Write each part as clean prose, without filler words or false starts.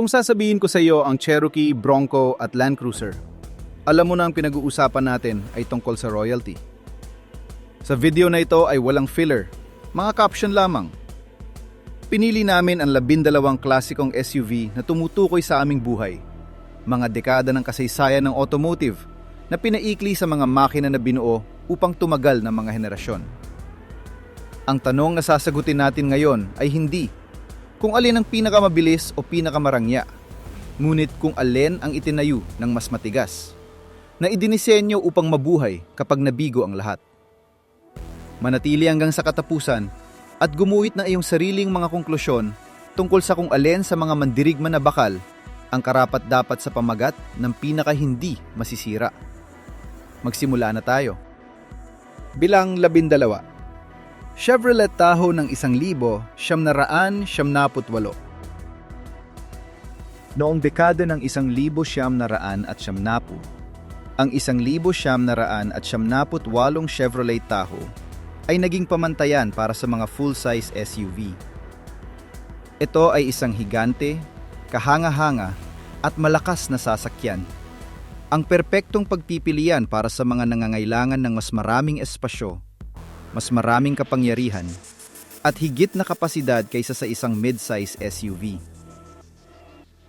Kung sasabihin ko sa iyo ang Cherokee, Bronco at Land Cruiser, alam mo na ang pinag-uusapan natin ay tungkol sa royalty. Sa video na ito ay walang filler, mga caption lamang. Pinili namin ang 12 klasikong SUV na tumutukoy sa aming buhay. Mga dekada ng kasaysayan ng automotive na pinaikli sa mga makina na binuo upang tumagal ng mga henerasyon. Ang tanong na sasagutin natin ngayon ay hindi kung alin ang pinakamabilis o pinakamarangya, ngunit kung alin ang itinayo ng mas matigas, na idinisenyo upang mabuhay kapag nabigo ang lahat. Manatili hanggang sa katapusan at gumuhit ng iyong sariling mga konklusyon tungkol sa kung alin sa mga mandirigma na bakal ang karapat-dapat sa pamagat ng pinaka-hindi masisira. Magsimula na tayo. Bilang 12. Chevrolet Tahoe ng 1978. Noong dekada ng 1970 ang 1978 Chevrolet Tahoe ay naging pamantayan para sa mga full-size SUV. Ito ay isang higante, kahanga-hanga at malakas na sasakyan. Ang perpektong pagpipilian para sa mga nangangailangan ng mas maraming espasyo, mas maraming kapangyarihan, at higit na kapasidad kaysa sa isang mid-size SUV.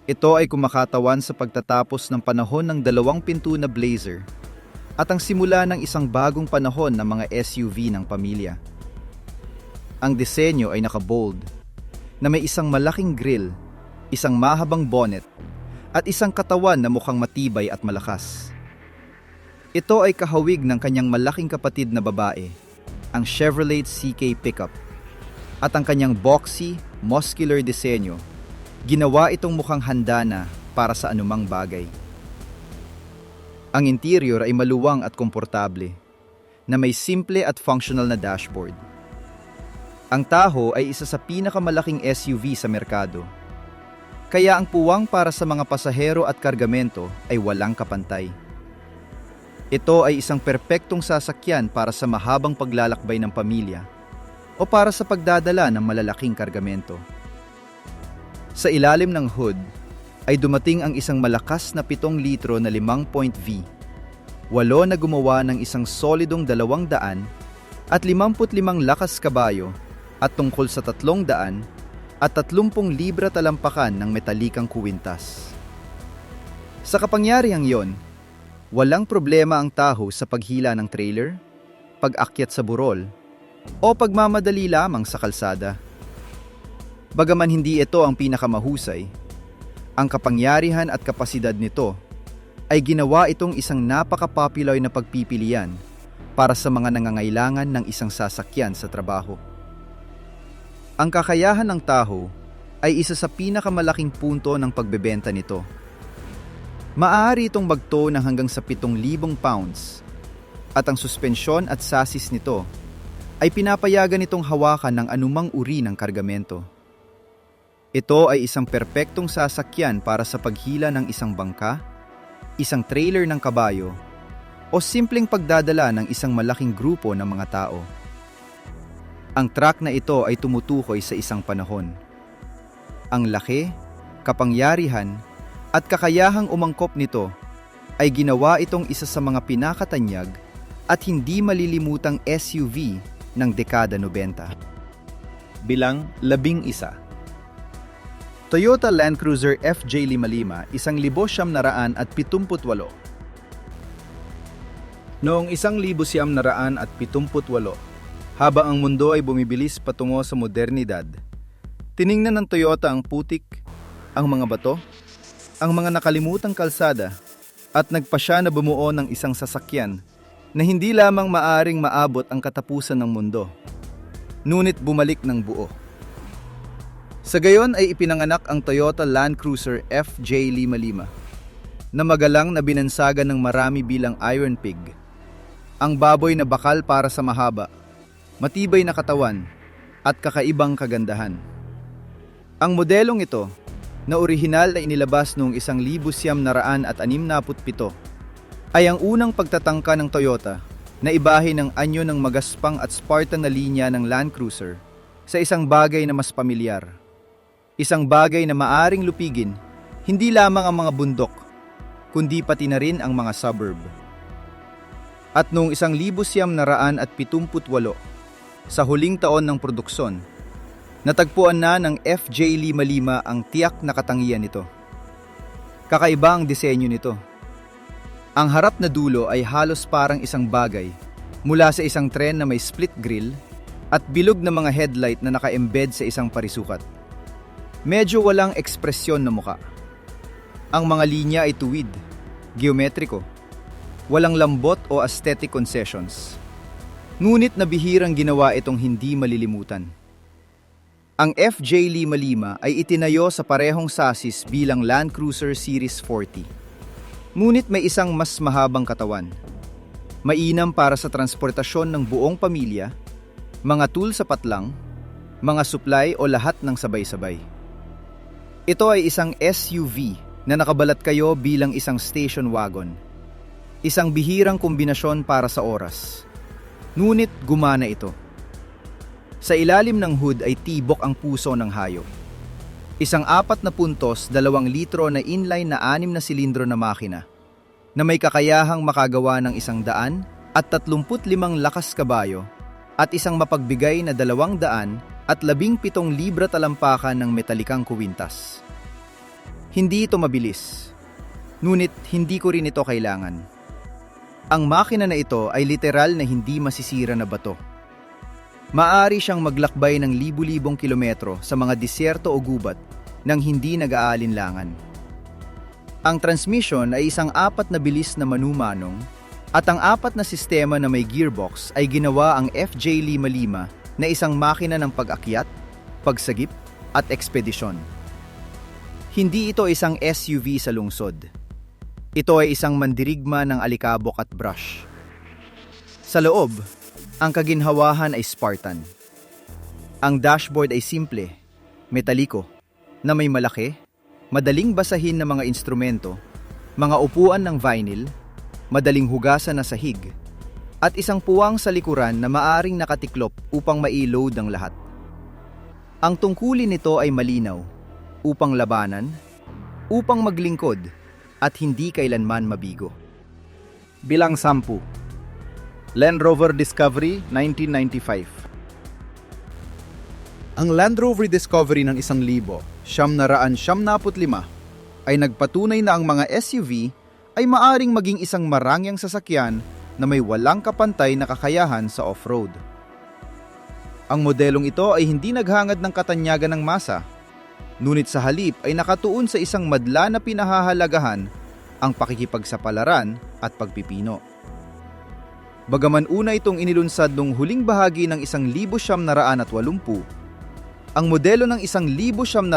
Ito ay kumakatawan sa pagtatapos ng panahon ng 2 pinto na Blazer at ang simula ng isang bagong panahon ng mga SUV ng pamilya. Ang disenyo ay naka-bold, na may isang malaking grille, isang mahabang bonnet, at isang katawan na mukhang matibay at malakas. Ito ay kahawig ng kanyang malaking kapatid na babae, ang Chevrolet CK pickup, at ang kanyang boxy, muscular disenyo, ginawa itong mukhang handa na para sa anumang bagay. Ang interior ay maluwang at komportable, na may simple at functional na dashboard. Ang Tahoe ay isa sa pinakamalaking SUV sa merkado, kaya ang puwang para sa mga pasahero at kargamento ay walang kapantay. Ito ay isang perpektong sasakyan para sa mahabang paglalakbay ng pamilya o para sa pagdadala ng malalaking kargamento. Sa ilalim ng hood ay dumating ang isang malakas na 7 litro na 5.V, 8 na gumawa ng isang solidong 200 at 55 lakas kabayo at tungkol sa 300 at 30 libra talampakan ng metalikang kuwintas. Sa kapangyarihang yon, walang problema ang Tahoe sa paghila ng trailer, pag-akyat sa burol, o pagmamadali lamang sa kalsada. Bagaman hindi ito ang pinakamahusay, ang kapangyarihan at kapasidad nito ay ginawa itong isang napaka-popular na pagpipilian para sa mga nangangailangan ng isang sasakyan sa trabaho. Ang kakayahan ng Tahoe ay isa sa pinakamalaking punto ng pagbebenta nito. Maaari itong magto ng hanggang sa 7,000 pounds at ang suspensyon at sasis nito ay pinapayagan itong hawakan ng anumang uri ng kargamento. Ito ay isang perpektong sasakyan para sa paghila ng isang bangka, isang trailer ng kabayo, o simpleng pagdadala ng isang malaking grupo ng mga tao. Ang truck na ito ay tumutukoy sa isang panahon. Ang laki, kapangyarihan, at kakayahang umangkop nito ay ginawa itong isa sa mga pinakatanyag at hindi malilimutang SUV ng dekada 90. Bilang 11. Toyota Land Cruiser FJ55 1978. Noong 1978, habang ang mundo ay bumibilis patungo sa modernidad, tiningnan ng Toyota ang putik, ang mga bato, ang mga nakalimutang kalsada, at nagpasya na bumuo ng isang sasakyan na hindi lamang maaring maabot ang katapusan ng mundo, ngunit bumalik ng buo. Sa gayon ay ipinanganak ang Toyota Land Cruiser FJ55 na magalang na binansagan ng marami bilang Iron Pig, ang baboy na bakal para sa mahaba, matibay na katawan, at kakaibang kagandahan. Ang modelong ito, na orihinal na inilabas noong 1967, ay ang unang pagtatangka ng Toyota na ibahin ang anyo ng magaspang at Spartan na linya ng Land Cruiser sa isang bagay na mas pamilyar. Isang bagay na maaring lupigin Hindi lamang ang mga bundok, kundi pati na rin ang mga suburb. At noong 1978, sa huling taon ng produksyon, natagpuan na ng FJ55 ang tiyak na katangian nito. Kakaiba ang disenyo nito. Ang harap na dulo ay halos parang isang bagay mula sa isang tren na may split grille at bilog na mga headlight na naka-embed sa isang parisukat. Medyo walang ekspresyon na muka. Ang mga linya ay tuwid, geometriko, walang lambot o aesthetic concessions. Ngunit nabihirang ginawa itong hindi malilimutan. Ang FJ55 ay itinayo sa parehong sasis bilang Land Cruiser Series 40. Ngunit may isang mas mahabang katawan. Mainam para sa transportasyon ng buong pamilya, mga tool sapat lang, mga supply o lahat ng sabay-sabay. Ito ay isang SUV na nakabalat kayo bilang isang station wagon. Isang bihirang kombinasyon para sa oras. Ngunit gumana ito. Sa ilalim ng hood ay tibok ang puso ng hayop. Isang 4 na puntos, 2 litro na inline na 6 na silindro na makina na may kakayahang makagawa ng 135 lakas kabayo at isang mapagbigay na 217 libra talampakan ng metalikang kuwintas. Hindi ito mabilis, ngunit hindi ko rin ito kailangan. Ang makina na ito ay literal na hindi masisira na bato. Maaari siyang maglakbay ng libu-libong kilometro sa mga disyerto o gubat nang hindi nag-aalinlangan. Ang transmission ay isang 4 na bilis na manumanong at ang 4 na sistema na may gearbox ay ginawa ang FJ55 na isang makina ng pag-akyat, pagsagip at ekspedisyon. Hindi ito isang SUV sa lungsod. Ito ay isang mandirigma ng alikabok at brush. Sa loob, ang kaginhawahan ay Spartan. Ang dashboard ay simple, metaliko, na may malaki, madaling basahin na mga instrumento, mga upuan ng vinyl, madaling hugasan na sahig, at isang puwang sa likuran na maaring nakatiklop upang ma-load ang lahat. Ang tungkulin nito ay malinaw, upang labanan, upang maglingkod, at hindi kailanman mabigo. Bilang 10. Land Rover Discovery 1995. Ang Land Rover Discovery ng 1995 ay nagpatunay na ang mga SUV ay maaring maging isang marangyang sasakyan na may walang kapantay na kakayahan sa off-road. Ang modelong ito ay hindi naghangad ng katanyagan ng masa, ngunit sa halip ay nakatuon sa isang madla na pinahahalagahan ang pakikipagsapalaran at pagpipino. Bagaman una itong inilunsad noong huling bahagi ng 1980, ang modelo ng 1995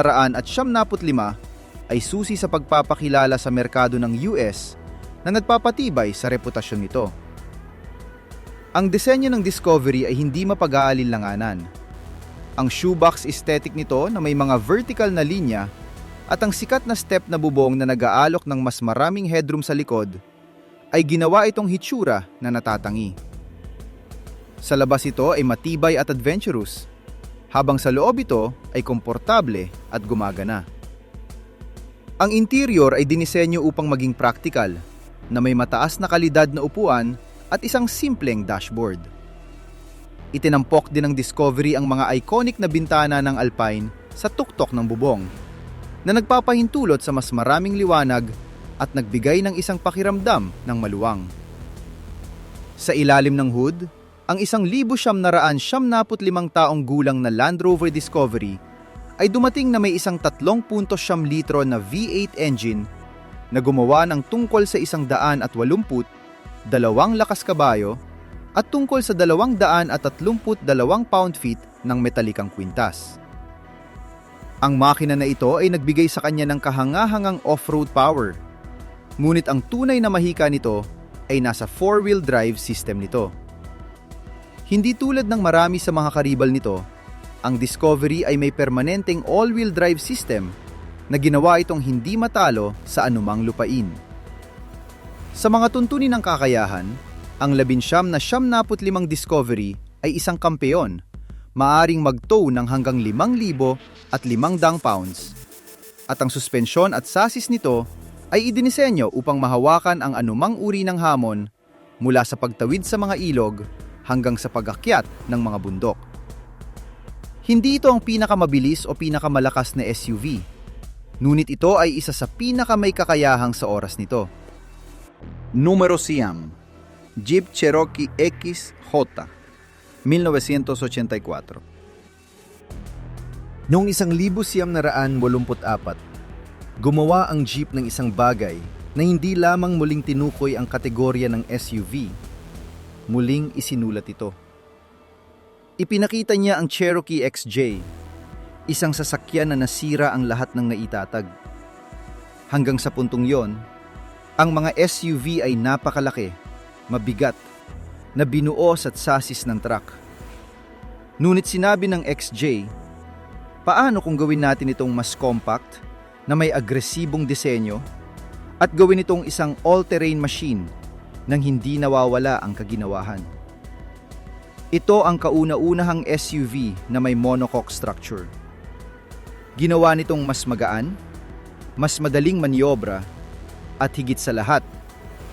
ay susi sa pagpapakilala sa merkado ng US na nagpapatibay sa reputasyon nito. Ang disenyo ng Discovery ay hindi mapag-aalinlanganan. Ang shoebox aesthetic nito na may mga vertical na linya at ang sikat na step na bubong na nag-aalok ng mas maraming headroom sa likod ay ginawa itong hitsura na natatangi. Sa labas ito ay matibay at adventurous, habang sa loob ito ay komportable at gumagana. Ang interior ay dinisenyo upang maging practical, na may mataas na kalidad na upuan at isang simpleng dashboard. Itinampok din ng Discovery ang mga iconic na bintana ng Alpine sa tuktok ng bubong, na nagpapahintulot sa mas maraming liwanag at nagbigay ng isang pakiramdam ng maluwang. Sa ilalim ng hood, ang 1975 taong gulang na Land Rover Discovery ay dumating na may isang 3.9 litro na V8 engine na gumawa ng tungkol sa 180, 2 lakas kabayo at tungkol sa 232 pound-feet ng metalikang kwintas. Ang makina na ito ay nagbigay sa kanya ng kahangahangang off-road power, ngunit ang tunay na mahika nito ay nasa 4-wheel drive system nito. Hindi tulad ng marami sa mga karibal nito, ang Discovery ay may permanenteng all-wheel drive system na ginawa itong hindi matalo sa anumang lupain. Sa mga tuntunin ng kakayahan, ang 1975 Discovery ay isang kampeon, maaring mag-tow ng hanggang 5,500 pounds. At ang suspensyon at sasis nito ay idinisenyo upang mahawakan ang anumang uri ng hamon mula sa pagtawid sa mga ilog hanggang sa pag-akyat ng mga bundok. Hindi ito ang pinakamabilis o pinakamalakas na SUV, ngunit ito ay isa sa pinakamay kakayahang sa oras nito. Número 100. Jeep Cherokee XJ, 1984. Noong 1984, gumawa ang Jeep ng isang bagay na hindi lamang muling tinukoy ang kategorya ng SUV, muling isinulat ito. Ipinakita niya ang Cherokee XJ, isang sasakyan na nasira ang lahat ng naitatag. Hanggang sa puntong yon, ang mga SUV ay napakalaki, mabigat, na binuo sa sasis ng truck. Ngunit sinabi ng XJ, paano kung gawin natin itong mas compact, na may agresibong disenyo, at gawin itong isang all-terrain machine nang hindi nawawala ang kaginawahan. Ito ang kauna-unahang SUV na may monocoque structure. Ginawa nitong mas magaan, mas madaling manyobra, at higit sa lahat,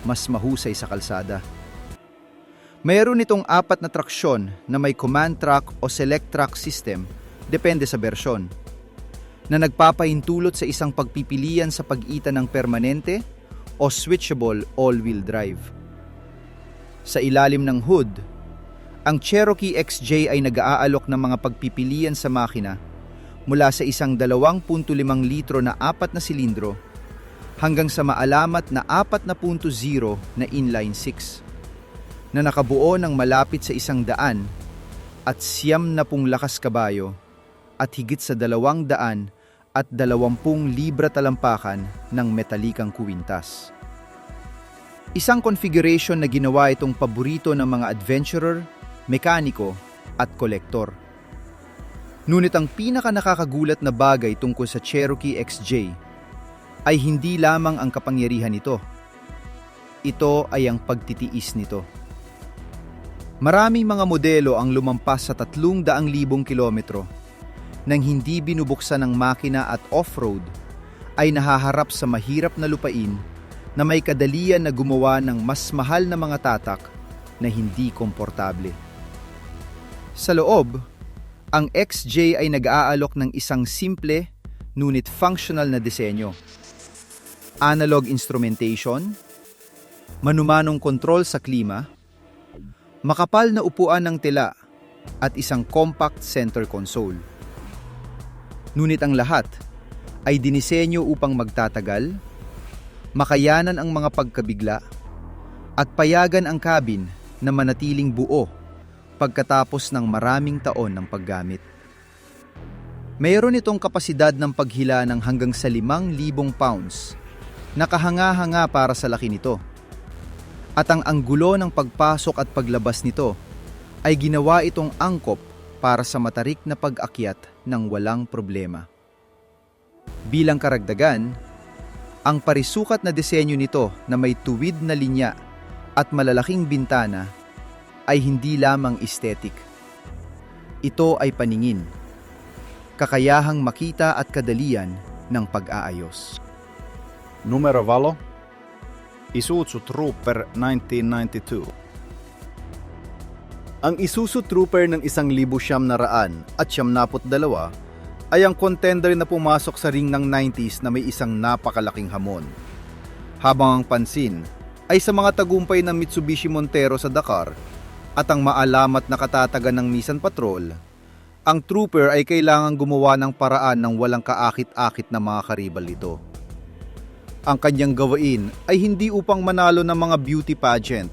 mas mahusay sa kalsada. Mayroon itong 4 na traksyon na may command track o select track system, depende sa bersyon, na nagpapahintulot sa isang pagpipilian sa pagitan ng permanente o switchable all-wheel drive. Sa ilalim ng hood, ang Cherokee XJ ay nag-aalok ng mga pagpipilian sa makina mula sa isang 2.5 litro na 4 na silindro hanggang sa maalamat na 4.0 na inline 6 na nakabuo ng malapit sa 100 at 90 lakas kabayo at higit sa 200 at 20 libra talampakan ng metalikang kuwintas. Isang configuration na ginawa itong paborito ng mga adventurer, mekaniko at kolektor. Ngunit ang pinaka-nakakagulat na bagay tungkol sa Cherokee XJ ay hindi lamang ang kapangyarihan nito. Ito ay ang pagtitiis nito. Maraming mga modelo ang lumampas sa 300,000 kilometro nang hindi binubuksan ng makina at off-road ay nahaharap sa mahirap na lupain na may kadalian na gumawa ng mas mahal na mga tatak na hindi komportable. Sa loob, ang XJ ay nag-aalok ng isang simple ngunit functional na disenyo. Analog instrumentation, manumanong kontrol sa klima, makapal na upuan ng tela at isang compact center console. Ngunit ang lahat ay dinisenyo upang magtatagal, makayanan ang mga pagkabigla, at payagan ang cabin na manatiling buo pagkatapos ng maraming taon ng paggamit. Mayroon itong kapasidad ng paghila ng hanggang sa 5,000 pounds, nakahanga-hanga para sa laki nito. At ang anggulo ng pagpasok at paglabas nito ay ginawa itong angkop para sa matarik na pag-akyat ng walang problema. Bilang karagdagan, ang parisukat na disenyo nito na may tuwid na linya at malalaking bintana ay hindi lamang aesthetic. Ito ay paningin, kakayahang makita at kadalian ng pag-aayos. Numero 8. Isuzu Trooper 1992. Ang Isuzu Trooper ng 1,900 at 92 ay ang contender na pumasok sa ring ng 90s na may isang napakalaking hamon. Habang ang pansin ay sa mga tagumpay ng Mitsubishi Montero sa Dakar at ang maalamat na katatagan ng Nissan Patrol, ang Trooper ay kailangang gumawa ng paraan ng walang kaakit-akit na mga karibal nito. Ang kanyang gawain ay hindi upang manalo ng mga beauty pageant,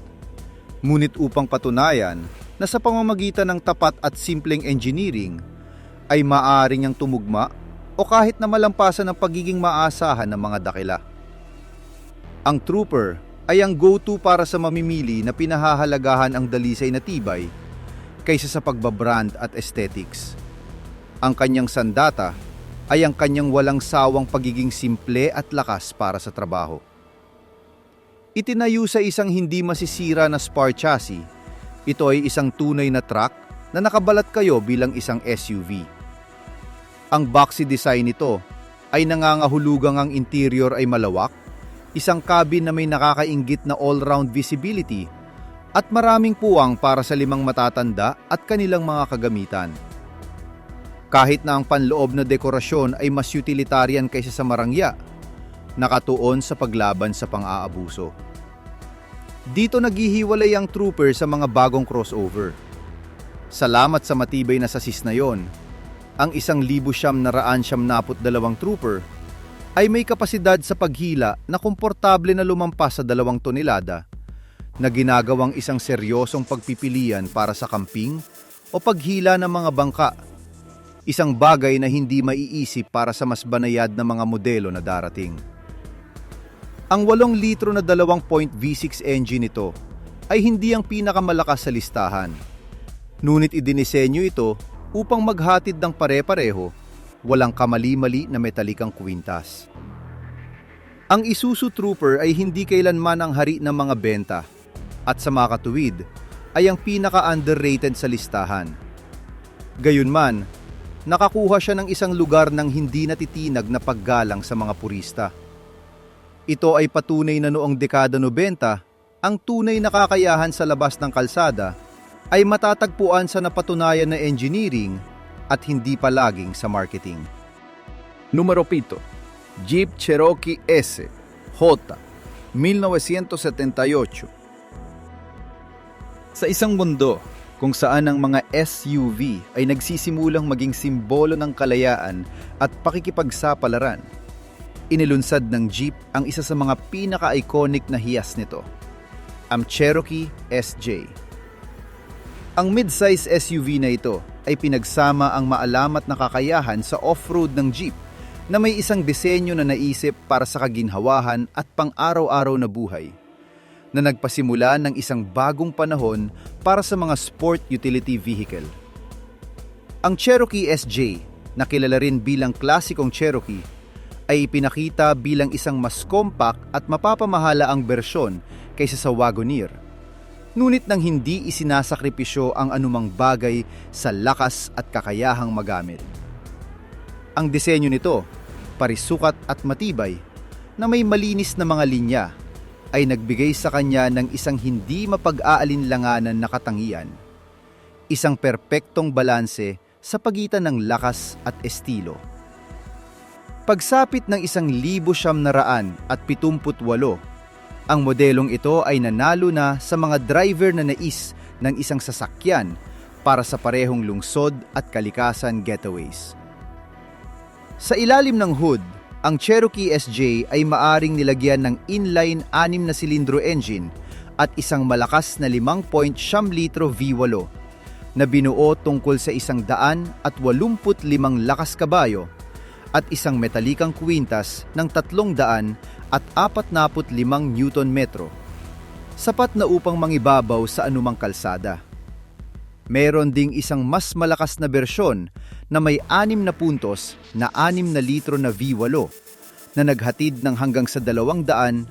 ngunit upang patunayan na sa pamamagitan ng tapat at simpleng engineering ay maaari niyang tumugma o kahit na malampasan ng pagiging maasahan ng mga dakila. Ang Trooper ay ang go-to para sa mamimili na pinahahalagahan ang dalisay na tibay kaysa sa pagbabrand at aesthetics. Ang kanyang sandata ay ang kanyang walang sawang pagiging simple at lakas para sa trabaho. Itinayo sa isang hindi masisira na spar chassis, ito ay isang tunay na truck na nakabalat kayo bilang isang SUV. Ang boxy design nito ay nangangahulugang ang interior ay malawak, isang cabin na may nakakainggit na all-round visibility, at maraming puwang para sa 5 matatanda at kanilang mga kagamitan. Kahit na ang panloob na dekorasyon ay mas utilitarian kaysa sa marangya, nakatuon sa paglaban sa pang-aabuso. Dito naghihiwalay ang trooper sa mga bagong crossover. Salamat sa matibay na sasis na yon, ang 1,992 trooper ay may kapasidad sa paghila na komportable na lumampas sa 2 tonelada, na ginagawang isang seryosong pagpipilian para sa camping o paghila ng mga bangka, isang bagay na hindi maiisip para sa mas banayad na mga modelo na darating. Ang 8 litro na 2.0 V6 engine nito ay hindi ang pinakamalakas sa listahan. Ngunit idinisenyo ito upang maghatid ng pare-pareho, walang kamali-mali na metalikang kwintas. Ang Isuzu Trooper ay hindi kailanman ang hari ng mga benta, at sa makatuwid ay ang pinaka-underrated sa listahan. Gayunman, nakakuha siya ng isang lugar ng hindi natitinag na paggalang sa mga purista. Ito ay patunay na noong dekada 90, ang tunay na kakayahan sa labas ng kalsada ay matatagpuan sa napatunayan na engineering at hindi palaging sa marketing. Numero 7. Jeep Cherokee S. J. 1978. Sa isang mundo kung saan ang mga SUV ay nagsisimulang maging simbolo ng kalayaan at pakikipagsapalaran, inilunsad ng Jeep ang isa sa mga pinaka-iconic na hiyas nito, ang Cherokee SJ. Ang mid-size SUV na ito ay pinagsama ang maalamat na kakayahan sa off-road ng Jeep na may isang disenyo na naisip para sa kaginhawahan at pang-araw-araw na buhay, na nagpasimula ng isang bagong panahon para sa mga sport utility vehicle. Ang Cherokee SJ, na kilala rin bilang klasikong Cherokee, ay ipinakita bilang isang mas compact at mapapamahala ang bersyon kaysa sa Wagoneer, ngunit nang hindi isinasakripisyo ang anumang bagay sa lakas at kakayahang magamit. Ang disenyo nito, parisukat at matibay, na may malinis na mga linya, ay nagbigay sa kanya ng isang hindi mapag-aalinlanganan na katangian, isang perpektong balanse sa pagitan ng lakas at estilo. Pagsapit ng 1,978, ang modelong ito ay nanalo na sa mga driver na nais ng isang sasakyan para sa parehong lungsod at kalikasan getaways. Sa ilalim ng hood, ang Cherokee SJ ay maaring nilagyan ng inline 6 na silindro engine at isang malakas na 5.7 litro V8 na binuo tungkol sa 185 lakas kabayo at isang metalikang kwintas ng 345 Newton metro, sapat na upang mangibabaw sa anumang kalsada. Meron ding isang mas malakas na bersyon na may 6 na puntos na 6 na litro na V8 na naghatid ng hanggang sa 215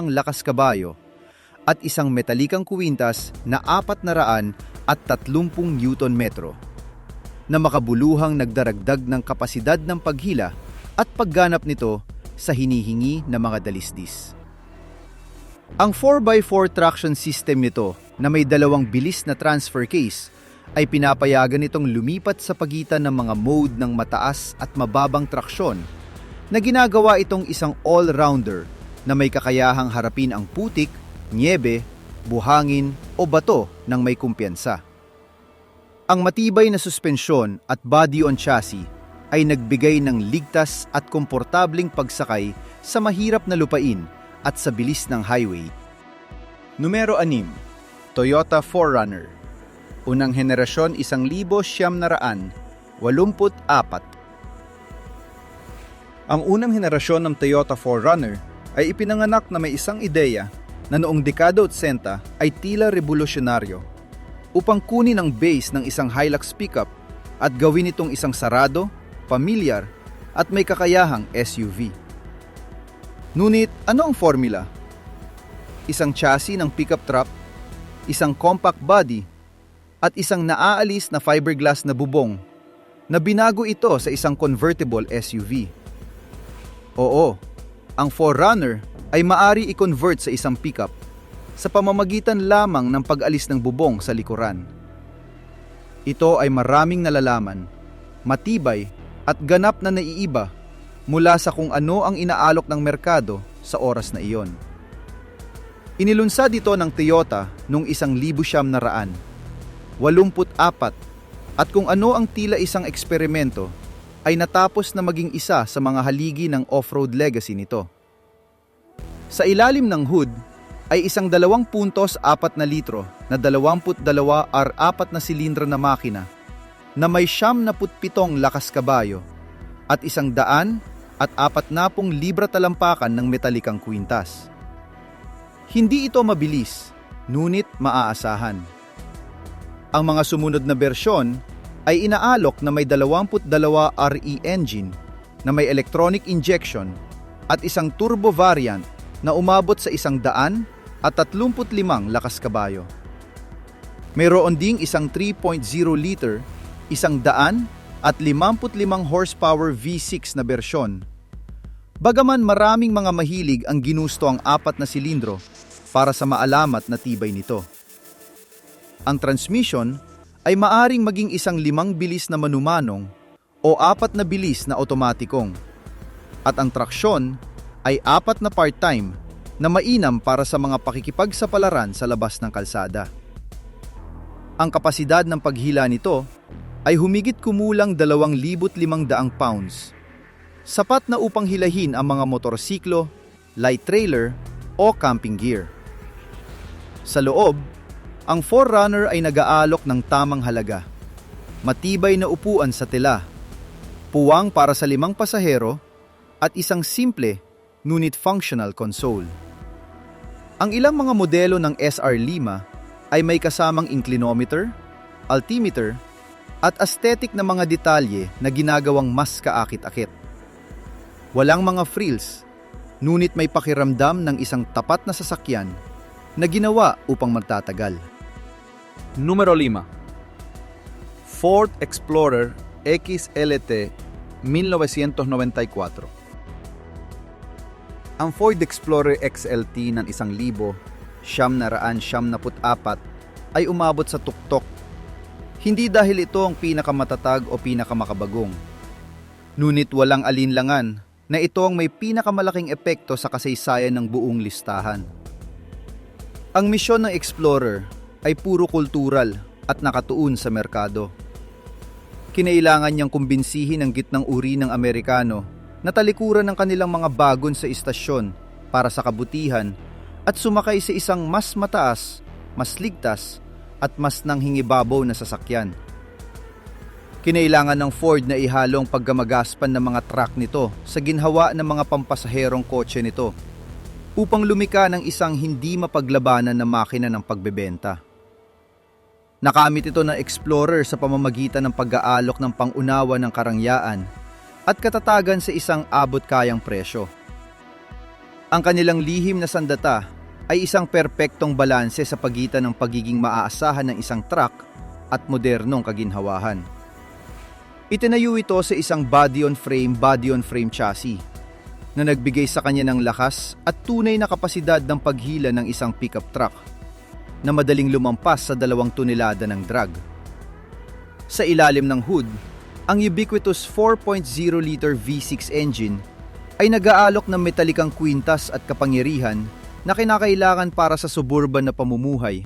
lakas kabayo at isang metalikang kwintas na 430 Newton metro na makabuluhang nagdaragdag ng kapasidad ng paghila at pagganap nito sa hinihingi na mga dalisdis. Ang 4x4 traction system nito na may 2 bilis na transfer case ay pinapayagan itong lumipat sa pagitan ng mga mode ng mataas at mababang traksyon na ginagawa itong isang all-rounder na may kakayahang harapin ang putik, nyebe, buhangin o bato ng may kumpiyansa. Ang matibay na suspensyon at body-on-chassis ay nagbigay ng ligtas at komportabling pagsakay sa mahirap na lupain at sa bilis ng highway. Numero 6. Toyota 4Runner. Unang henerasyon 1984. Ang unang henerasyon ng Toyota 4Runner ay ipinanganak na may isang ideya na noong dekada 80 ay tila revolusyonaryo upang kunin ang base ng isang Hilux pickup at gawin itong isang sarado, pamilyar at may kakayahang SUV. Ngunit ano ang formula? Isang chassis ng pickup truck, isang compact body, at isang naaalis na fiberglass na bubong na binago ito sa isang convertible SUV. Oo, ang 4Runner ay maari i-convert sa isang pickup sa pamamagitan lamang ng pag-alis ng bubong sa likuran. Ito ay maraming nalalaman, matibay at ganap na naiiba mula sa kung ano ang inaalok ng merkado sa oras na iyon. Inilunsad ito ng Toyota noong 1984 at kung ano ang tila isang eksperimento ay natapos na maging isa sa mga haligi ng off-road legacy nito. Sa ilalim ng hood ay isang 2.4 na litro na 22 R4 na silindro na makina na may 97 lakas kabayo at 140 libra talampakan ng metalikang kwintas. Hindi ito mabilis, ngunit maaasahan. Ang mga sumunod na bersyon ay inaalok na may 22 RE engine na may electronic injection at isang turbo variant na umabot sa 135 lakas kabayo. Mayroon ding isang 3.0 liter, 155 horsepower V6 na bersyon. Bagaman maraming mga mahilig ang ginusto ang 4 na silindro para sa maalamat na tibay nito. Ang transmission ay maaring maging isang 5 bilis na manumanong o 4 na bilis na otomatikong. At ang traksyon ay 4 na part-time na mainam para sa mga pakikipagsapalaran sa labas ng kalsada. Ang kapasidad ng paghila nito ay humigit kumulang 2,500 pounds. Sapat na upang hilahin ang mga motorsiklo, light trailer o camping gear. Sa loob, ang 4Runner ay nag-aalok ng tamang halaga. Matibay na upuan sa tela, puwang para sa 5 pasahero at isang simple ngunit functional console. Ang ilang mga modelo ng SR5 ay may kasamang inclinometer, altimeter at aesthetic na mga detalye na ginagawang mas kaakit-akit. Walang mga frills, ngunit may pakiramdam ng isang tapat na sasakyan na ginawa upang magtatagal. Número 5. Ford Explorer XLT 1994. Ang Ford Explorer XLT ng 1994 ay umabot sa tuktok. Hindi dahil ito ang pinakamatatag o pinakamakabagong. Ngunit walang alinlangan na ito ang may pinakamalaking epekto sa kasaysayan ng buong listahan. Ang misyon ng Explorer ay puro kultural at nakatuon sa merkado. Kinailangan niyang kumbinsihin ang gitnang uri ng Amerikano na talikuran ng kanilang mga bagon sa istasyon para sa kabutihan at sumakay sa isang mas mataas, mas ligtas at mas nanghingibabaw na sasakyan. Kinailangan ng Ford na ihalong pagkamagaspan ng mga truck nito sa ginhawa ng mga pampasaherong kotse nito upang lumika ng isang hindi mapaglabanan na makina ng pagbebenta. Nakamit ito ng Explorer sa pamamagitan ng pag-aalok ng pangunawa ng karangyaan at katatagan sa isang abot-kayang presyo. Ang kanilang lihim na sandata ay isang perpektong balanse sa pagitan ng pagiging maaasahan ng isang truck at modernong kaginhawahan. Itinayo ito sa isang body-on-frame chassis na nagbigay sa kanya ng lakas at tunay na kapasidad ng paghila ng isang pickup truck na madaling lumampas sa 2 tonelada ng drag. Sa ilalim ng hood, ang ubiquitous 4.0-liter V6 engine ay nag-aalok ng metalikang kwintas at kapangyarihan na kinakailangan para sa suburban na pamumuhay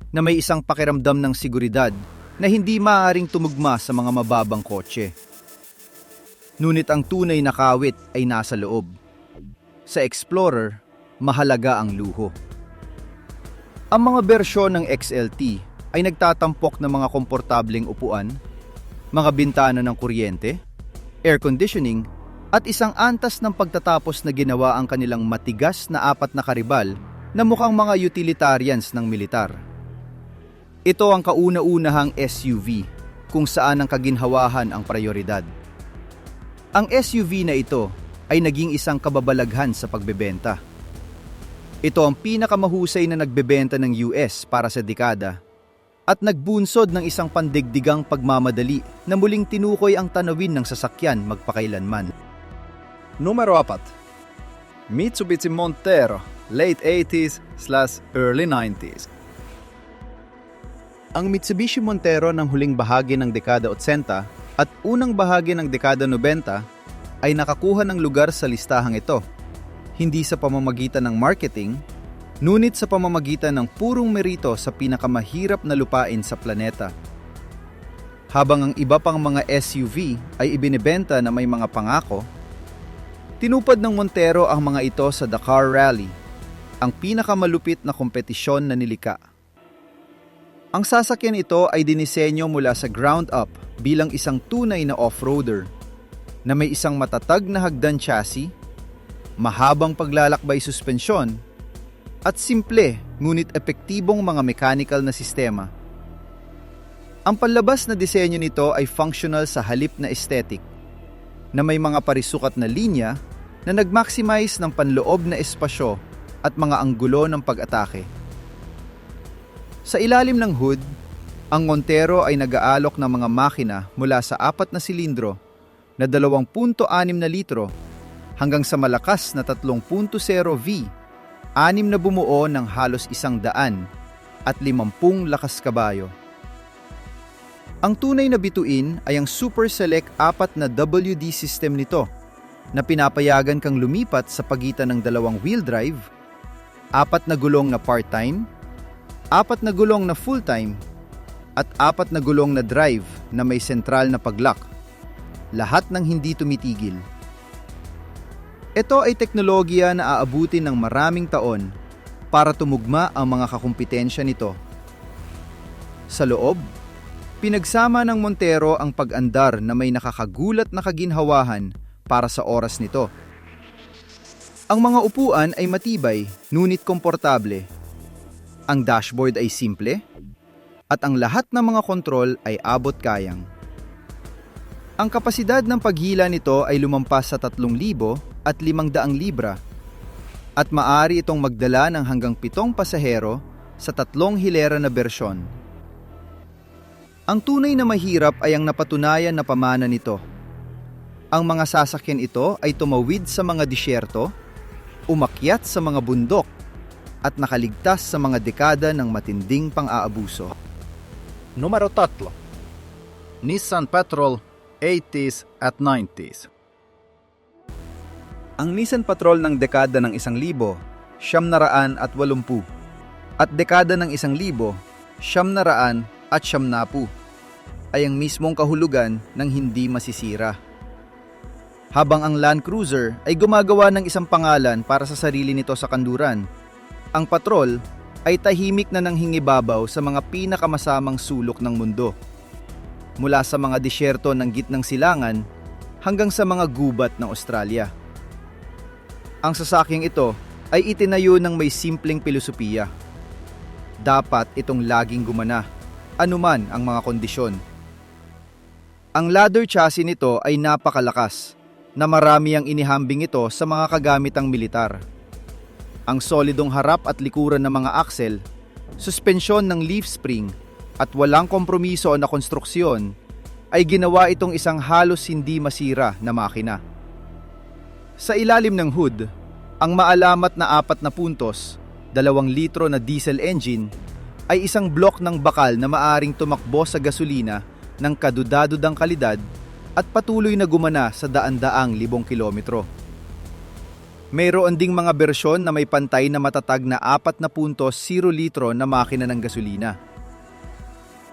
na may isang pakiramdam ng seguridad na hindi maaaring tumugma sa mga mababang kotse. Ngunit ang tunay na kawit ay nasa loob. Sa Explorer, mahalaga ang luho. Ang mga bersyon ng XLT ay nagtatampok ng mga komportableng upuan, mga bintana ng kuryente, air conditioning, at isang antas ng pagtatapos na ginawa ang kanilang matigas na 4 na karibal na mukhang mga utilitarians ng militar. Ito ang kauna-unahang SUV kung saan ang kaginhawahan ang prioridad. Ang SUV na ito ay naging isang kababalaghan sa pagbebenta. Ito ang pinakamahusay na nagbebenta ng US para sa dekada at nagbunsod ng isang pandigdigang pagmamadali na muling tinukoy ang tanawin ng sasakyan magpakailanman. Número 4. Mitsubishi Montero, late 80s/early 90s. Ang Mitsubishi Montero ng huling bahagi ng dekada 80 at unang bahagi ng dekada 90 ay nakakuha ng lugar sa listahang ito, hindi sa pamamagitan ng marketing, ngunit sa pamamagitan ng purong merito sa pinakamahirap na lupain sa planeta. Habang ang iba pang mga SUV ay ibinebenta na may mga pangako, tinupad ng Montero ang mga ito sa Dakar Rally, ang pinakamalupit na kompetisyon na nilikha. Ang sasakyan ito ay dinisenyo mula sa ground up bilang isang tunay na off-roader na may isang matatag na hagdan chassis, mahabang paglalakbay suspensyon, at simple ngunit epektibong mga mechanical na sistema. Ang panlabas na disenyo nito ay functional sa halip na aesthetic, na may mga parisukat na linya na nag-maximize ng panloob na espasyo at mga anggulo ng pag-atake. Sa ilalim ng hood, ang Montero ay nag-aalok ng mga makina mula sa 4 na silindro na 2.6 na litro hanggang sa malakas na 3.0 V, 6 na bumuo ng halos 100 at 50 lakas kabayo. Ang tunay na bituin ay ang Super Select 4 na WD system nito na pinapayagan kang lumipat sa pagitan ng 2-wheel drive, 4 na gulong na part-time, 4 na gulong na full-time, at 4 na gulong na drive na may sentral na pag-lock, lahat ng hindi tumitigil. Ito ay teknolohiya na aabutin ng maraming taon para tumugma ang mga kakumpetensya nito. Sa loob, pinagsama ng Montero ang pag-andar na may nakakagulat na kaginhawahan para sa oras nito. Ang mga upuan ay matibay, ngunit komportable. Ang dashboard ay simple, at ang lahat ng mga kontrol ay abot-kayang. Ang kapasidad ng paghila nito ay lumampas sa 3,500 libra, at maaari itong magdala ng hanggang 7 pasahero sa 3 hilera na bersyon. Ang tunay na mahirap ay ang napatunayan na pamana nito. Ang mga sasakyan ito ay tumawid sa mga disyerto, umakyat sa mga bundok, at nakaligtas sa mga dekada ng matinding pang-aabuso. Numero 3. Nissan Patrol 80s at 90s. Ang Nissan Patrol ng dekada ng 1,000, 980 at dekada ng 1,000, 900 at 90 ay ang mismong kahulugan ng hindi masisira. Habang ang Land Cruiser ay gumagawa ng isang pangalan para sa sarili nito sa kanluran, ang Patrol ay tahimik na nanghingibabaw sa mga pinakamasamang sulok ng mundo. Mula sa mga disyerto ng gitnang silangan hanggang sa mga gubat ng Australia. Ang sasakyang ito ay itinayo ng may simpleng pilosopiya. Dapat itong laging gumana, anuman ang mga kondisyon. Ang ladder chassis nito ay napakalakas, na marami ang inihambing ito sa mga kagamitang militar. Ang solidong harap at likuran ng mga axle, suspensyon ng leaf spring, at walang kompromiso na konstruksyon ay ginawa itong isang halos hindi masira na makina. Sa ilalim ng hood, ang maalamat na 4 na puntos, 2 litro na diesel engine, ay isang blok ng bakal na maaring tumakbo sa gasolina ng kadudadudang kalidad at patuloy na gumana sa daan-daang libong kilometro. Mayroon ding mga bersyon na may pantay na matatag na 4 na puntos 0 litro na makina ng gasolina.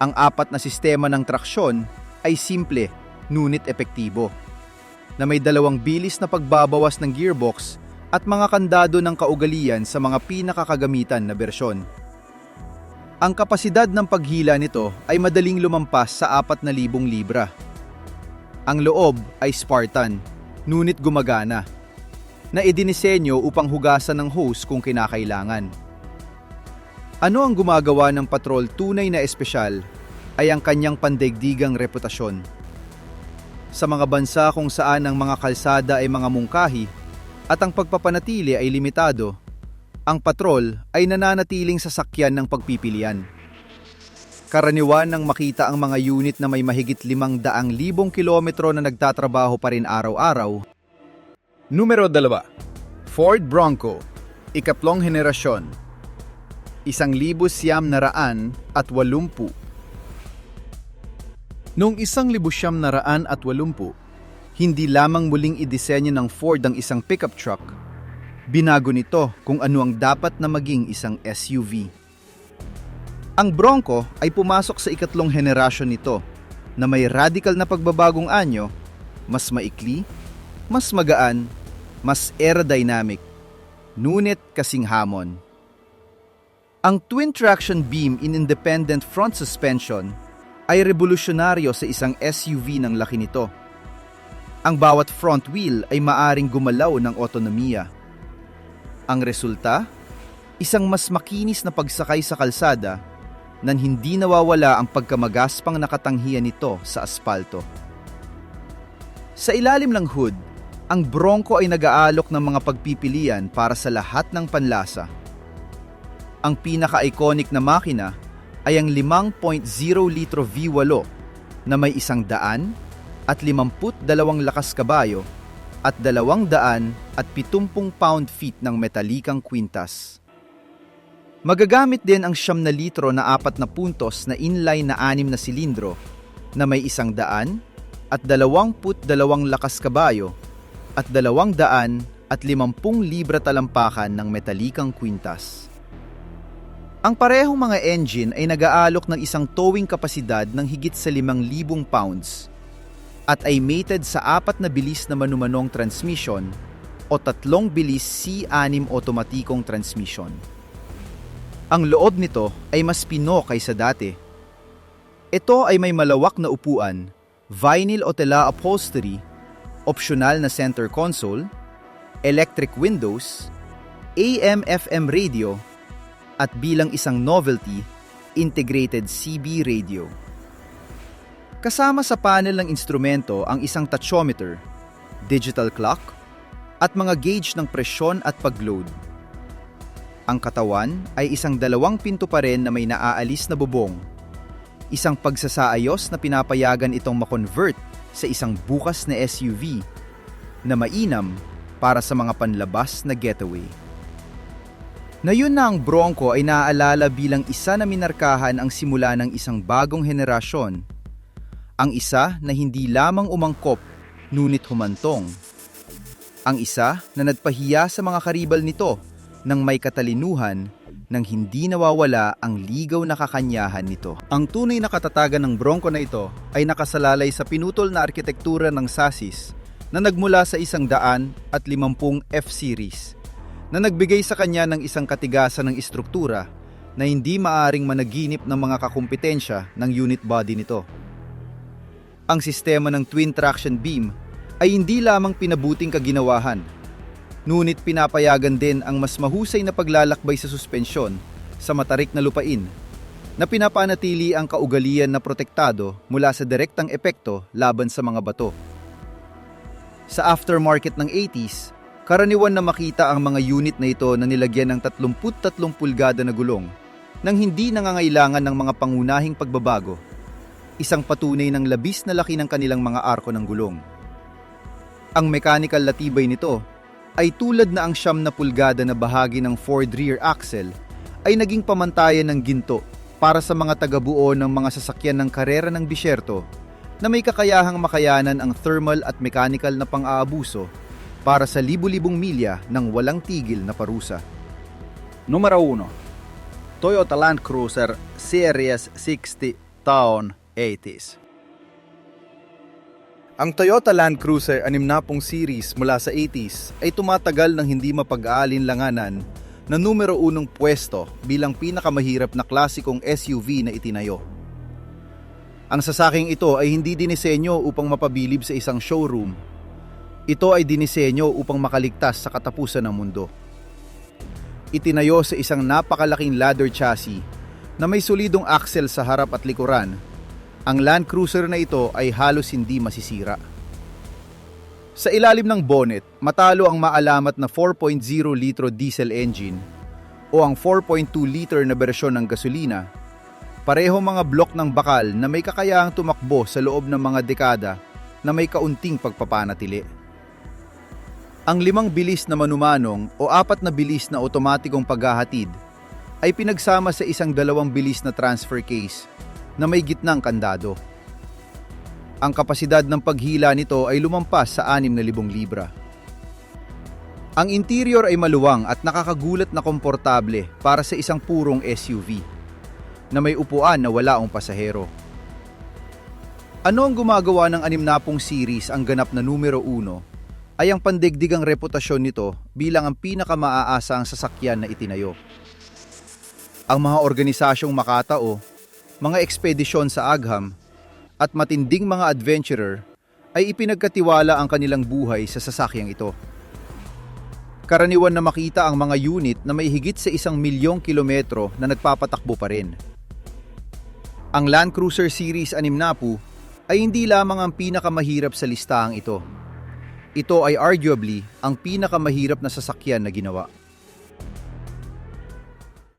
Ang 4 na sistema ng traksyon ay simple, ngunit epektibo, na may 2 bilis na pagbabawas ng gearbox at mga kandado ng kaugalian sa mga pinakakagamitan na bersyon. Ang kapasidad ng paghila nito ay madaling lumampas sa 4,000 libra. Ang loob ay Spartan, ngunit gumagana, na idinisenyo upang hugasan ng hose kung kinakailangan. Ano ang gumagawa ng Patrol tunay na espesyal ay ang kanyang pandaigdigang reputasyon. Sa mga bansa kung saan ang mga kalsada ay mga mungkahi at ang pagpapanatili ay limitado, ang Patrol ay nananatiling sasakyan ng pagpipilian. Karaniwan nang makita ang mga unit na may mahigit 500,000 kilometro na nagtatrabaho pa rin araw-araw. Numero 2. Ford Bronco, ikatlong henerasyon, 1980. Noong 1980, hindi lamang muling idisenyo ng Ford ang isang pickup truck, binago nito kung ano ang dapat na maging isang SUV. Ang Bronco ay pumasok sa ikatlong henerasyon nito na may radical na pagbabagong anyo, mas maikli, mas magaan, mas aerodynamic, ngunit kasing hamon. Ang twin traction beam in independent front suspension ay revolusyonaryo sa isang SUV ng laki nito. Ang bawat front wheel ay maaring gumalaw ng otonomiya. Ang resulta, isang mas makinis na pagsakay sa kalsada nang hindi nawawala ang pagkamagaspang nakatanghian nito sa aspalto. Sa ilalim ng hood, ang Bronco ay nag-aalok ng mga pagpipilian para sa lahat ng panlasa. Ang pinaka-iconic na makina ay ang 5.0 litro V8 na may 152 lakas kabayo at 270 pound-feet ng metalikang kwintas. Magagamit din ang 9 litro na 4 na puntos na inline na 6 na silindro na may 122 lakas kabayo at 250 libra talampakan ng metalikang kwintas. Ang parehong mga engine ay nag-aalok ng isang towing kapasidad ng higit sa 5,000 pounds at ay mated sa 4 na bilis na manumanong transmission o 3 bilis C6 otomatikong transmission. Ang loob nito ay mas pino kaysa dati. Ito ay may malawak na upuan, vinyl o tela upholstery, opsyonal na center console, electric windows, AM/FM radio, at bilang isang novelty, integrated CB radio. Kasama sa panel ng instrumento ang isang tachometer, digital clock, at mga gauge ng presyon at pagload. Ang katawan ay isang 2 pinto pa rin na may naaalis na bubong. Isang pagsasaayos na pinapayagan itong makonvert sa isang bukas na SUV na mainam para sa mga panlabas na getaway. Ngayon na ang Bronco ay naaalala bilang isa na minarkahan ang simula ng isang bagong henerasyon. Ang isa na hindi lamang umangkop, ngunit humantong. Ang isa na nagpahiya sa mga karibal nito nang may katalinuhan nang hindi nawawala ang ligaw na kakanyahan nito. Ang tunay na katatagan ng Bronco na ito ay nakasalalay sa pinutol na arkitektura ng chassis na nagmula sa 150 F-Series na nagbigay sa kanya ng isang katigasan ng istruktura na hindi maaring managinip ng mga kakumpetensya ng unit body nito. Ang sistema ng twin traction beam ay hindi lamang pinabuting kaginawahan, ngunit pinapayagan din ang mas mahusay na paglalakbay sa suspensyon sa matarik na lupain na pinapanatili ang kaugalian na protektado mula sa direktang epekto laban sa mga bato. Sa aftermarket ng 80s, karaniwan na makita ang mga unit na ito na nilagyan ng 33 pulgada na gulong nang hindi nangangailangan ng mga pangunahing pagbabago, isang patunay ng labis na laki ng kanilang mga arko ng gulong. Ang mechanical na tibay nito ay tulad na ang 9 na pulgada na bahagi ng Ford rear axle ay naging pamantayan ng ginto para sa mga tagabuo ng mga sasakyan ng karera ng Bicierto na may kakayahang makayanan ang thermal at mechanical na pang-aabuso para sa libu-libong milya ng walang tigil na parusa. Numero 1. Toyota Land Cruiser Series 60 taon 80s. Ang Toyota Land Cruiser 60 series mula sa 80s ay tumatagal ng hindi mapag-aalinlanganan na numero 1 pwesto bilang pinakamahirap na klasikong SUV na itinayo. Ang sasaking ito ay hindi dinisenyo upang mapabilib sa isang showroom. Ito ay dinisenyo upang makaligtas sa katapusan ng mundo. Itinayo sa isang napakalaking ladder chassis na may solidong axle sa harap at likuran. Ang Land Cruiser na ito ay halos hindi masisira. Sa ilalim ng bonnet, matalo ang maalamat na 4.0 litro diesel engine o ang 4.2 liter na bersyon ng gasolina, pareho mga blok ng bakal na may kakayahang tumakbo sa loob ng mga dekada na may kaunting pagpapanatili. Ang 5 bilis na manumanong o 4 na bilis na otomatikong paghahatid ay pinagsama sa isang 2 bilis na transfer case na may gitnang kandado. Ang kapasidad ng paghila nito ay lumampas sa 6,000 libra. Ang interior ay maluwang at nakakagulat na komportable para sa isang purong SUV na may upuan na walaong pasahero. Ano ang gumagawa ng 60 series ang ganap na numero 1 ay ang pandigdigang reputasyon nito bilang ang pinakamaaasang sasakyan na itinayo. Ang mga organisasyong makatao, mga ekspedisyon sa agham, at matinding mga adventurer ay ipinagkatiwala ang kanilang buhay sa sasakyang ito. Karaniwan na makita ang mga unit na may higit sa 1,000,000 kilometro na nagpapatakbo pa rin. Ang Land Cruiser Series 60 ay hindi lamang ang pinakamahirap sa listahang ito. Ito ay arguably ang pinakamahirap na sasakyan na ginawa.